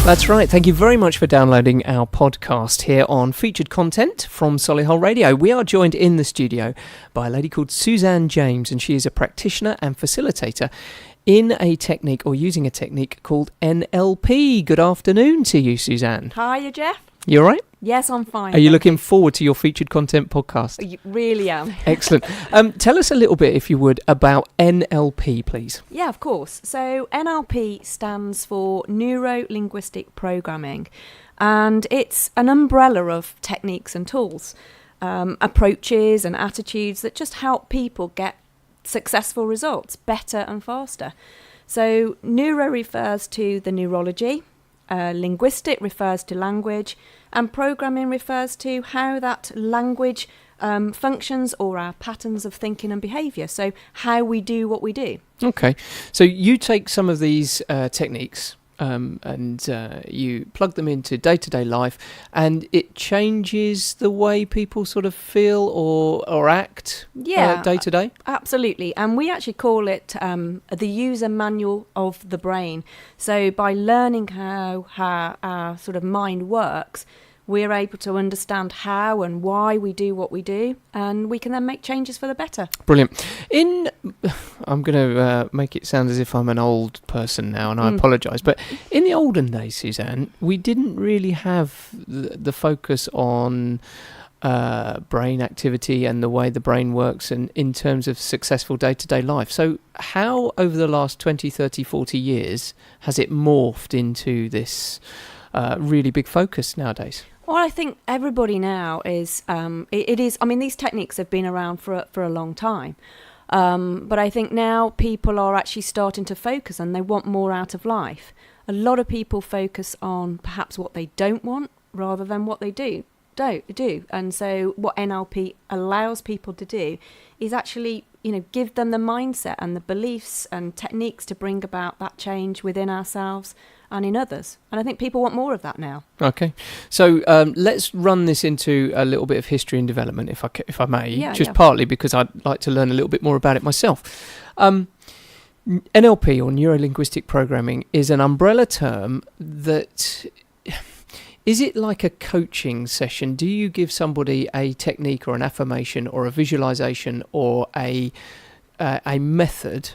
That's right. Thank you very much for downloading our podcast here on featured content from Solihull Radio. We are joined in the studio by a lady called Suzanne James, and she is a practitioner and facilitator in a technique or using a technique called NLP. Good afternoon to you, Suzanne. Hiya, Jeff. You all right? Yes, I'm fine. Are you looking forward to your featured content podcast? I really am. Excellent. Tell us a little bit, if you would, about NLP, please. Yeah, of course. So NLP stands for Neuro-Linguistic Programming, and it's an umbrella of techniques and tools, approaches and attitudes that just help people get successful results better and faster. So neuro refers to the neurology, linguistic refers to language, and programming refers to how that language functions, or our patterns of thinking and behaviour, so how we do what we do. Okay, so you take some of these techniques and you plug them into day-to-day life, and it changes the way people sort of feel or act day-to-day? Absolutely, and we actually call it the user manual of the brain. So by learning how our sort of mind works, we're able to understand how and why we do what we do, and we can then make changes for the better. Brilliant. I'm going to make it sound as if I'm an old person now, and I apologise, but in the olden days, Suzanne, we didn't really have the focus on brain activity and the way the brain works, and in terms of successful day-to-day life. So how, over the last 20, 30, 40 years, has it morphed into this really big focus nowadays? Well, I think everybody now is, it is, I mean, these techniques have been around for a long time. But I think now people are actually starting to focus, and they want more out of life. A lot of people focus on perhaps what they don't want rather than what they do. And so what NLP allows people to do is actually, give them the mindset and the beliefs and techniques to bring about that change within ourselves and in others. And I think people want more of that now. Okay. So let's run this into a little bit of history and development, if I may, partly because I'd like to learn a little bit more about it myself. NLP, or Neuro-Linguistic Programming, is an umbrella term that... Is it like a coaching session? Do you give somebody a technique or an affirmation or a visualization or a method,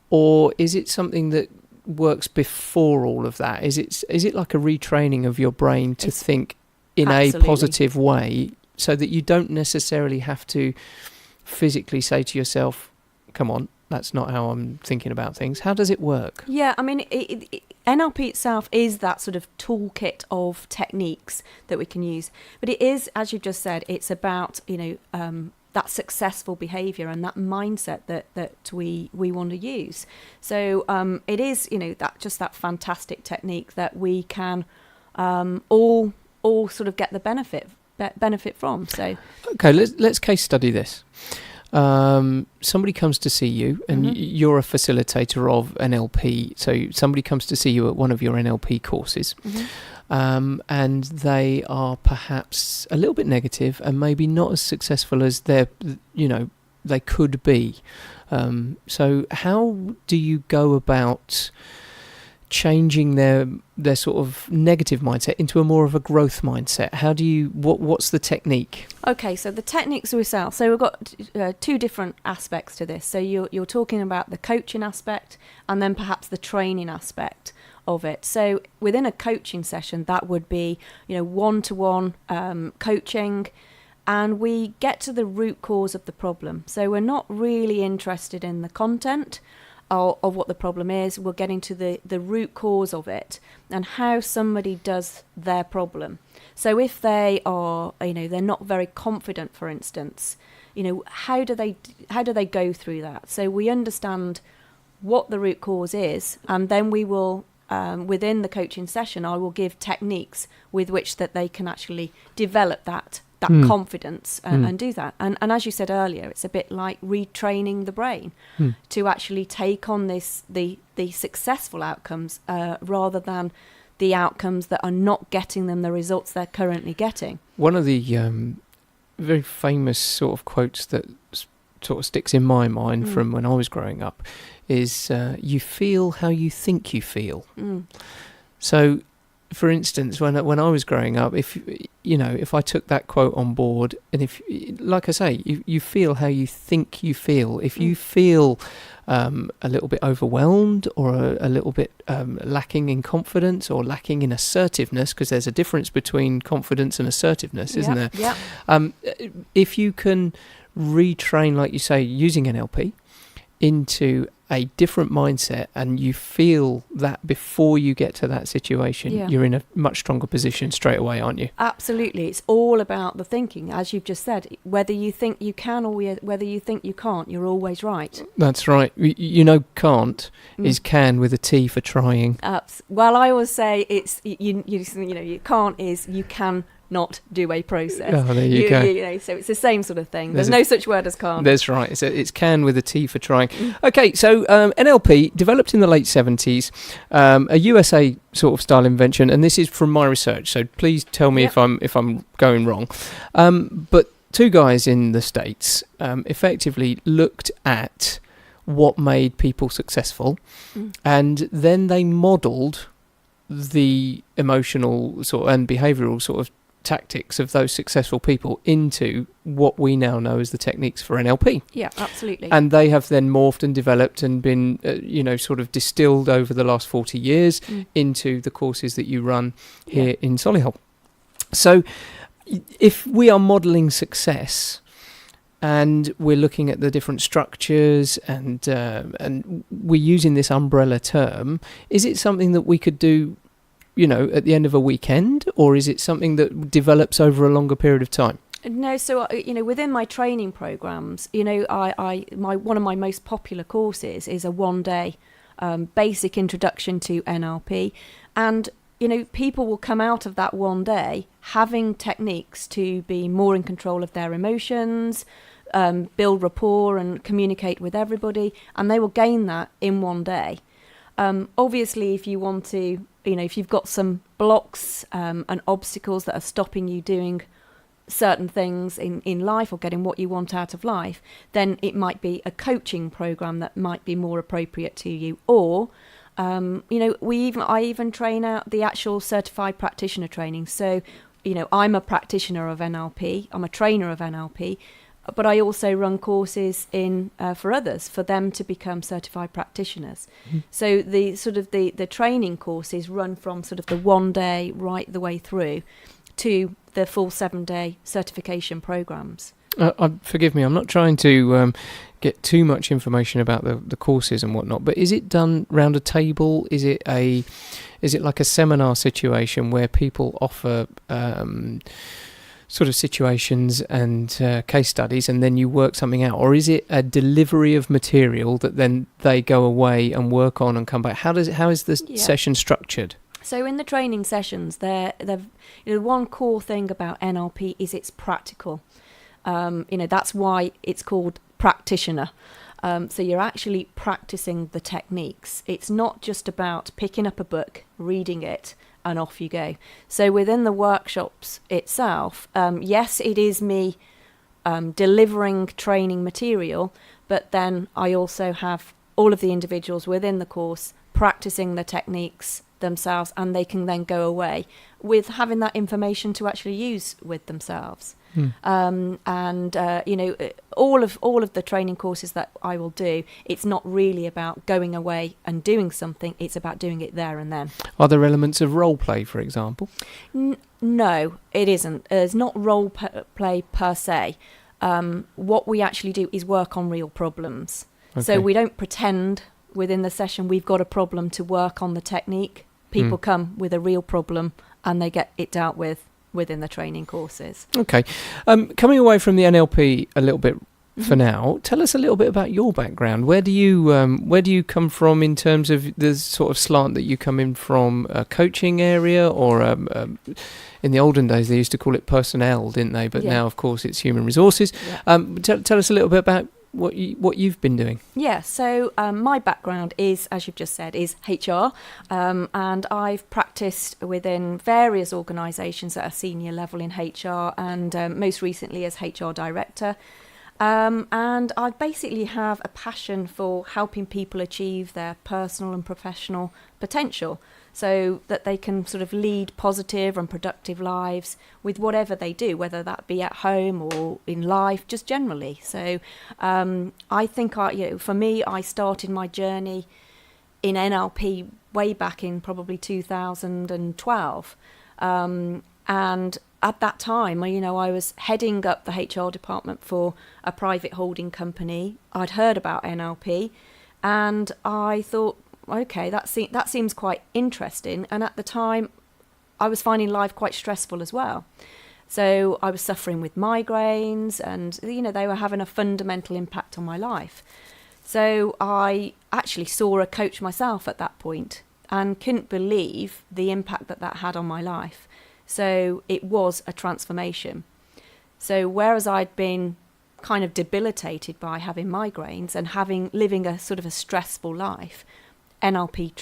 or is it something that works before all of that? Is it like a retraining of your brain to think in a positive way, so that you don't necessarily have to physically say to yourself, come on, that's not how I'm thinking about things? How does it work? Yeah, I mean, NLP itself is that sort of toolkit of techniques that we can use. But it is, as you just said, it's about, that successful behaviour and that mindset that we want to use. So it is, that fantastic technique that we can all sort of get the benefit from. So okay, let's case study this. Somebody comes to see you, and you're a facilitator of NLP. So somebody comes to see you at one of your NLP courses, and they are perhaps a little bit negative and maybe not as successful as they could be. So how do you go about changing their sort of negative mindset into a more of a growth mindset? How do you, what's the technique? Okay, so the techniques we sell, so we've got two different aspects to this. So you're talking about the coaching aspect, and then perhaps the training aspect of it. So within a coaching session, that would be, one-to-one coaching, and we get to the root cause of the problem. So we're not really interested in the content of what the problem is. We're getting to the root cause of it and how somebody does their problem. So if they are, they're not very confident, for instance, how do they go through that? So we understand what the root cause is, and then we will, within the coaching session, I will give techniques with which that they can actually develop that confidence and do that. And as you said earlier, it's a bit like retraining the brain to actually take on the successful outcomes rather than the outcomes that are not getting them the results they're currently getting. One of the very famous sort of quotes that sort of sticks in my mind from when I was growing up is you feel how you think you feel. So for instance, when I was growing up, if I took that quote on board, and if, like I say, you feel how you think you feel. If you feel a little bit overwhelmed, or a little bit lacking in confidence, or lacking in assertiveness, because there's a difference between confidence and assertiveness, isn't there? Yeah. If you can retrain, like you say, using NLP into a different mindset, and you feel that before you get to that situation, you're in a much stronger position straight away, aren't you? Absolutely. It's all about the thinking, as you've just said. Whether you think you can or whether you think you can't, you're always right. That's right. Can't is can with a T for trying. Well, I always say it's you can't is you can not do a process. Oh, there you go. So it's the same sort of thing. There's no such word as can't. That's right. It's can with a T for trying. Okay, so NLP, developed in the late 70s, a USA sort of style invention, and this is from my research, so please tell me if I'm going wrong. But two guys in the States effectively looked at what made people successful, and then they modelled the emotional sort of, and behavioural sort of tactics of those successful people into what we now know as the techniques for NLP. Yeah, absolutely. And they have then morphed and developed and been, sort of distilled over the last 40 years into the courses that you run here in Solihull. So if we are modelling success, and we're looking at the different structures, and we're using this umbrella term, is it something that we could do, at the end of a weekend, or is it something that develops over a longer period of time? No, so within my training programs, one of my most popular courses is a 1-day basic introduction to NLP, and people will come out of that 1 day having techniques to be more in control of their emotions, build rapport and communicate with everybody, and they will gain that in 1 day. Obviously, if you want to, if you've got some blocks and obstacles that are stopping you doing certain things in life or getting what you want out of life, then it might be a coaching program that might be more appropriate to you. Or, I even train out the actual certified practitioner training. So, I'm a practitioner of NLP, I'm a trainer of NLP, but I also run courses for others, for them to become certified practitioners. So the sort of the training courses run from sort of the 1 day right the way through to the full 7-day certification programs. Forgive me, I'm not trying to get too much information about the courses and whatnot, but is it done round a table? Is it like a seminar situation where people offer sort of situations and case studies, and then you work something out? Or is it a delivery of material that then they go away and work on and come back? How is the session structured? So in the training sessions, one core thing about NLP is it's practical. That's why it's called practitioner. So you're actually practicing the techniques. It's not just about picking up a book, reading it, and off you go. So within the workshops itself, yes, it is me delivering training material, but then I also have all of the individuals within the course practicing the techniques themselves, and they can then go away with having that information to actually use with themselves. All of the training courses that I will do, it's not really about going away and doing something, it's about doing it there and then. Are there elements of role play, for example? No, it isn't. It's not role play per se. What we actually do is work on real problems. Okay. So we don't pretend within the session we've got a problem to work on the technique. People come with a real problem and they get it dealt with within the training courses. Okay. Coming away from the NLP a little bit for now, tell us a little bit about your background. Where do you come from in terms of the sort of slant that you come in from? A coaching area, or in the olden days they used to call it personnel, didn't they? But now, of course, it's human resources. Yeah. Tell us a little bit about what you've been doing. Yeah, so my background is, as you've just said, is HR, and I've practiced within various organisations at a senior level in HR, and most recently as HR director. And I basically have a passion for helping people achieve their personal and professional potential, so that they can sort of lead positive and productive lives with whatever they do, whether that be at home or in life, just generally. So I think, for me, I started my journey in NLP way back in probably 2012. And at that time, I was heading up the HR department for a private holding company. I'd heard about NLP, and I thought, okay, that seems quite interesting. And at the time, I was finding life quite stressful as well. So I was suffering with migraines, and they were having a fundamental impact on my life. So I actually saw a coach myself at that point, and couldn't believe the impact that had on my life. So it was a transformation. So whereas I'd been kind of debilitated by having migraines and living a sort of a stressful life, NLP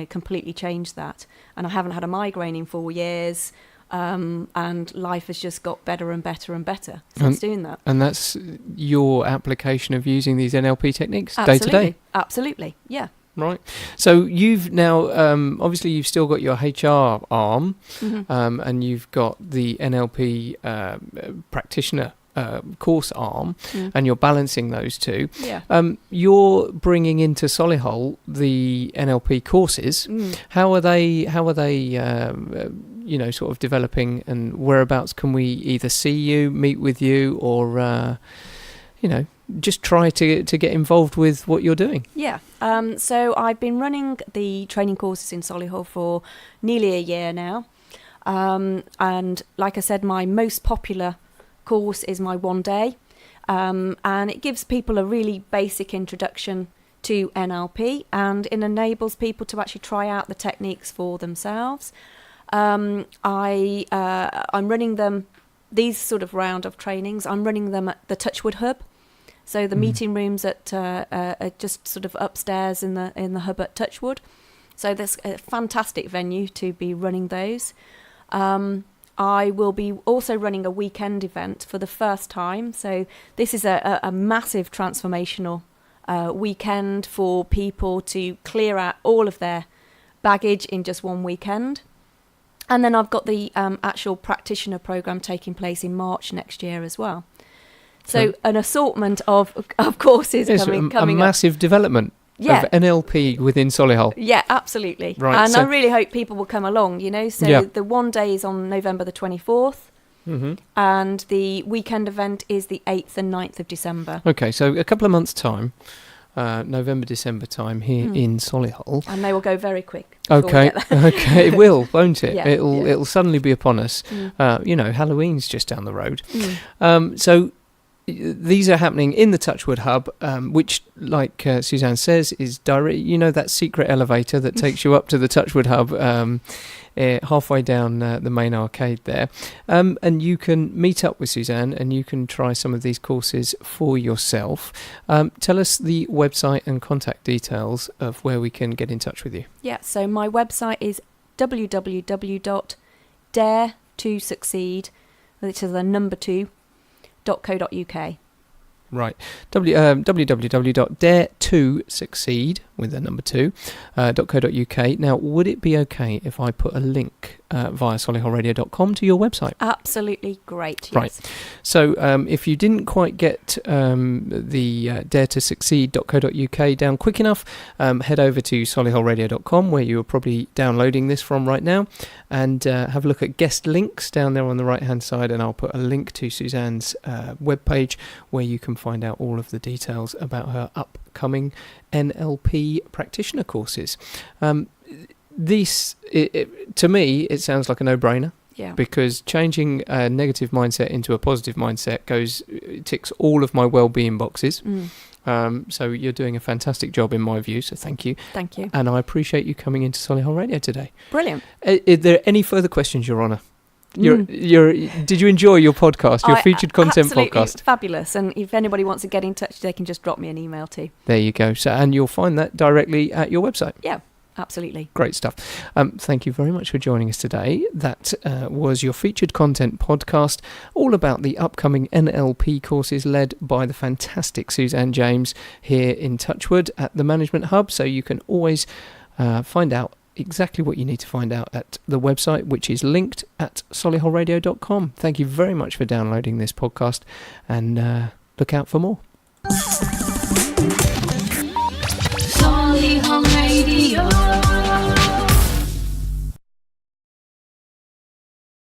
completely changed that. And I haven't had a migraine in 4 years, and life has just got better and better and better since doing that. And that's your application of using these NLP techniques day to day? Absolutely, yeah. Right. So you've now, obviously you've still got your HR arm, and you've got the NLP practitioner course arm, and you're balancing those two. Yeah. You're bringing into Solihull the NLP courses. How are they sort of developing, and whereabouts can we either see you, meet with you, or just try to get involved with what you're doing? Yeah. So I've been running the training courses in Solihull for nearly a year now. And like I said, my most popular course is my 1 day. And it gives people a really basic introduction to NLP, and it enables people to actually try out the techniques for themselves. I'm running them, these sort of round of trainings, I'm running them at the Touchwood Hub. So the meeting rooms are just sort of upstairs in the hub at Touchwood. So there's a fantastic venue to be running those. I will be also running a weekend event for the first time. So this is a massive transformational weekend for people to clear out all of their baggage in just one weekend. And then I've got the actual practitioner program taking place in March next year as well. So an assortment of courses coming a massive development of NLP within Solihull. Yeah, absolutely. Right, and I really hope people will come along, So the 1 day is on November the 24th. And the weekend event is the 8th and 9th of December. Okay, so a couple of months' time, November, December time here in Solihull. And they will go very quick. Okay, okay, it will, won't it? Yeah, it'll suddenly be upon us. Halloween's just down the road. So these are happening in the Touchwood Hub, which, like Suzanne says, is direct. That secret elevator that takes you up to the Touchwood Hub, halfway down the main arcade there. And you can meet up with Suzanne, and you can try some of these courses for yourself. Tell us the website and contact details of where we can get in touch with you. Yeah, so my website is www.daretosucceed, which is the number 2.co.uk. Right. www.daretosucceed with the number 2.co.uk. Now, would it be okay if I put a link via solihullradio.com to your website? Absolutely great. Yes. Right. So if you didn't quite get the daretosucceed.co.uk down quick enough, head over to solihullradio.com, where you are probably downloading this from right now, and have a look at guest links down there on the right hand side, and I'll put a link to Suzanne's webpage where you can find out all of the details about her upcoming NLP practitioner courses. To me, it sounds like a no-brainer. Yeah. Because changing a negative mindset into a positive mindset ticks all of my well-being boxes. So you're doing a fantastic job in my view, so thank you. Thank you. And I appreciate you coming into Solihull Radio today. Brilliant. Are there any further questions, Your Honour? Did you enjoy your podcast, your featured content podcast? Fabulous. And if anybody wants to get in touch, they can just drop me an email too. There you go. So, and you'll find that directly at your website. Yeah. Absolutely. Great stuff. Thank you very much for joining us today. That was your featured content podcast, all about the upcoming NLP courses led by the fantastic Suzanne James here in Touchwood at the Management Hub. So you can always find out exactly what you need to find out at the website, which is linked at solihullradio.com. Thank you very much for downloading this podcast, and look out for more.